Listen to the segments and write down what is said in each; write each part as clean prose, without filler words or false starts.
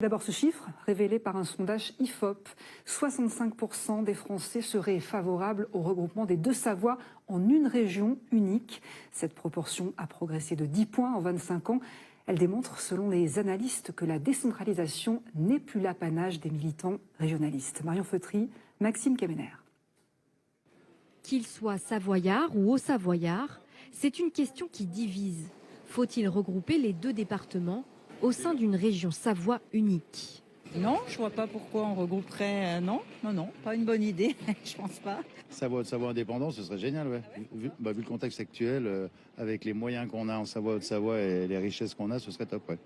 D'abord ce chiffre, révélé par un sondage IFOP, 65% des Français seraient favorables au regroupement des deux Savoies en une région unique. Cette proportion a progressé de 10 points en 25 ans. Elle démontre, selon les analystes, que la décentralisation n'est plus l'apanage des militants régionalistes. Marion Feutry, Maxime Kemener. Qu'il soit savoyard ou haut-savoyard, c'est une question qui divise. Faut-il regrouper les deux départements au sein d'une région Savoie unique? Non, je vois pas pourquoi on regrouperait. Non, pas une bonne idée, je pense pas. Savoie indépendant, ce serait génial, ouais. Vu le contexte actuel, avec les moyens qu'on a en Savoie, Haute-Savoie et les richesses qu'on a, ce serait top, ouais.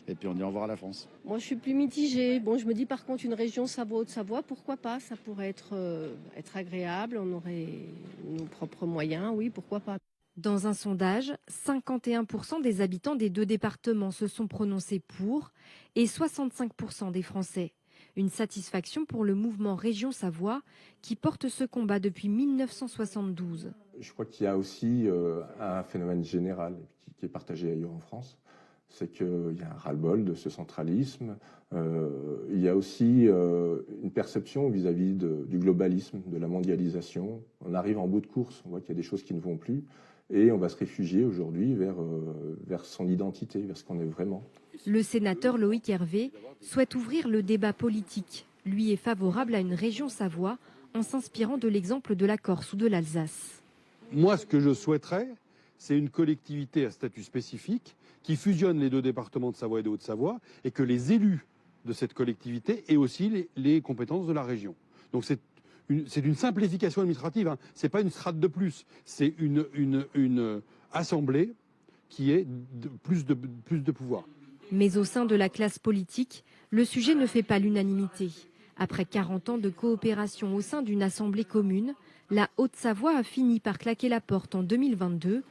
Et puis on dit au revoir à la France. Moi je suis plus mitigée. Bon, je me dis par contre une région Savoie-Haute-Savoie, pourquoi pas? Ça pourrait être agréable, on aurait nos propres moyens, oui, pourquoi pas. Dans un sondage, 51% des habitants des deux départements se sont prononcés pour et 65% des Français. Une satisfaction pour le mouvement Région Savoie qui porte ce combat depuis 1972. Je crois qu'il y a aussi un phénomène général qui est partagé ailleurs en France. C'est qu'il y a un ras-le-bol de ce centralisme. Il y a aussi une perception vis-à-vis du globalisme, de la mondialisation. On arrive en bout de course, on voit qu'il y a des choses qui ne vont plus. Et on va se réfugier aujourd'hui vers son identité, vers ce qu'on est vraiment. Le sénateur Loïc Hervé souhaite ouvrir le débat politique. Lui est favorable à une région Savoie en s'inspirant de l'exemple de la Corse ou de l'Alsace. Moi, ce que je souhaiterais, c'est une collectivité à statut spécifique qui fusionne les deux départements de Savoie et de Haute-Savoie et que les élus de cette collectivité aient aussi les compétences de la région. Donc c'est une simplification administrative, hein. Ce n'est pas une strate de plus, c'est une assemblée qui ait plus de pouvoir. Mais au sein de la classe politique, le sujet ne fait pas l'unanimité. Après 40 ans de coopération au sein d'une assemblée commune, la Haute-Savoie a fini par claquer la porte en 2022,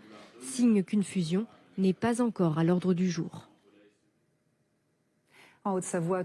signe qu'une fusion n'est pas encore à l'ordre du jour. En Haute-Savoie,